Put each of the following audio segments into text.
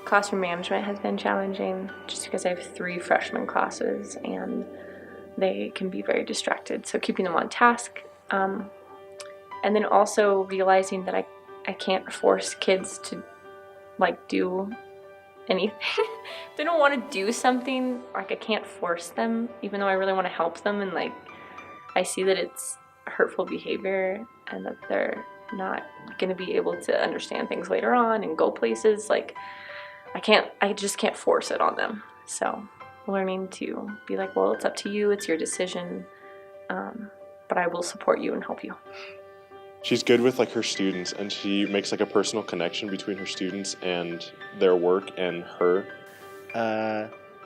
Classroom management has been challenging just because I have 3 freshman classes and they can be very distracted. So keeping them on task. And then also realizing that I can't force kids to like do anything. If they don't want to do something, like I can't force them, even though I really want to help them, and like I see that it's hurtful behavior and that they're not going to be able to understand things later on and go places. Like I just can't force it on them. So learning to be like, well, it's up to you, it's your decision, but I will support you and help you. She's good with like her students, and she makes like a personal connection between her students and their work and her.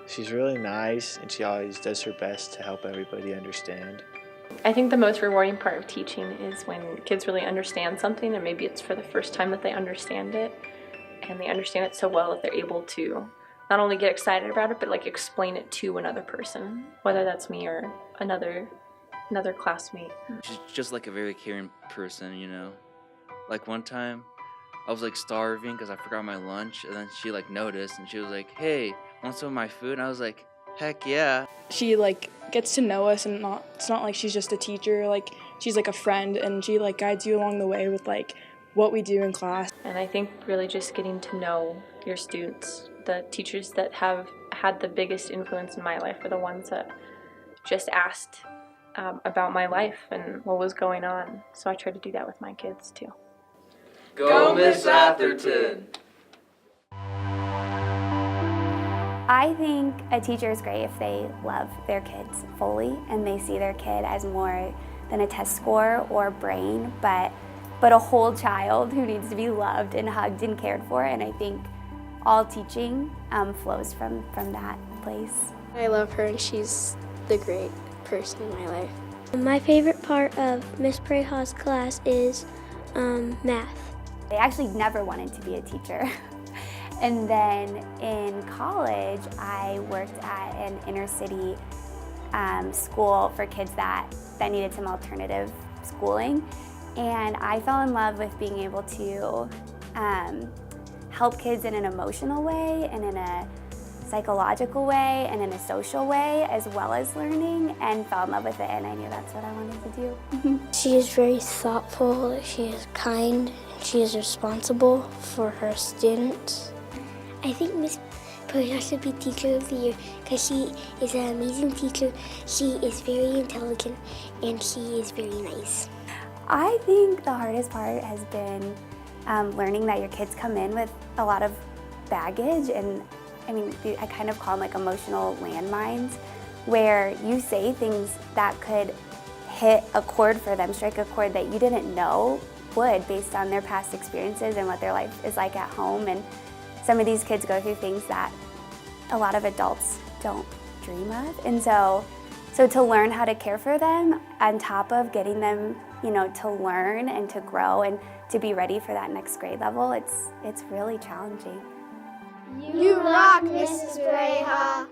She's really nice, and she always does her best to help everybody understand. I think the most rewarding part of teaching is when kids really understand something, and maybe it's for the first time that they understand it, and they understand it so well that they're able to not only get excited about it, but like explain it to another person, whether that's me or another classmate. She's just like a very caring person, you know. Like one time, I was like starving because I forgot my lunch, and then she like noticed, and she was like, "Hey, want some of my food?" And I was like, "Heck yeah!" She like gets to know us, and it's not like she's just a teacher. Like she's like a friend, and she like guides you along the way with like what we do in class. And I think really just getting to know your students, the teachers that have had the biggest influence in my life are the ones that just asked about my life and what was going on. So I try to do that with my kids too. Go Miss Atherton! I think a teacher is great if they love their kids fully and they see their kid as more than a test score or brain, but a whole child who needs to be loved and hugged and cared for. And I think all teaching flows from that place. I love her, and she's the great person in my life. My favorite part of Miss Preha's class is math. I actually never wanted to be a teacher. And then in college, I worked at an inner city school for kids that needed some alternative schooling. And I fell in love with being able to help kids in an emotional way and in a psychological way and in a social way, as well as learning, and fell in love with it, and I knew that's what I wanted to do. She is very thoughtful, she is kind, she is responsible for her students. I think Miss Preha should be Teacher of the Year because she is an amazing teacher. She is very intelligent and she is very nice. I think the hardest part has been learning that your kids come in with a lot of baggage, and I mean, I kind of call them like emotional landmines, where you say things that could hit a chord for them, strike a chord that you didn't know would, based on their past experiences and what their life is like at home. And some of these kids go through things that a lot of adults don't dream of. And so to learn how to care for them on top of getting them, you know, to learn and to grow and to be ready for that next grade level, it's really challenging. You rock, Mrs. Preha.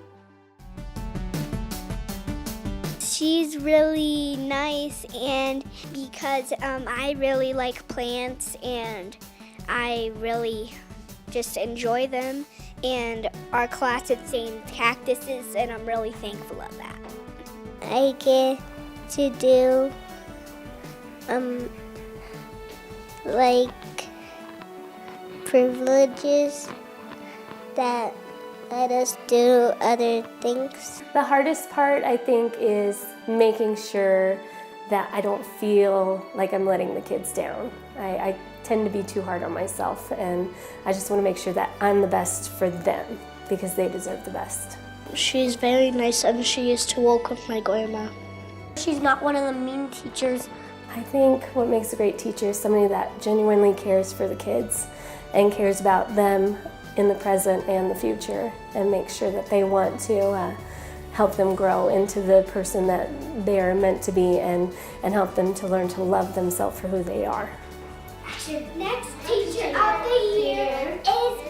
She's really nice, and because I really like plants and I really just enjoy them, and our class is saying cactuses, and I'm really thankful of that. I get to do like privileges that let us do other things. The hardest part, I think, is making sure that I don't feel like I'm letting the kids down. I tend to be too hard on myself, and I just want to make sure that I'm the best for them because they deserve the best. She's very nice, and she is to welcome my grandma. She's not one of the mean teachers. I think what makes a great teacher is somebody that genuinely cares for the kids and cares about them in the present and the future, and make sure that they want to help them grow into the person that they are meant to be, and help them to learn to love themselves for who they are. Next Teacher of the Year is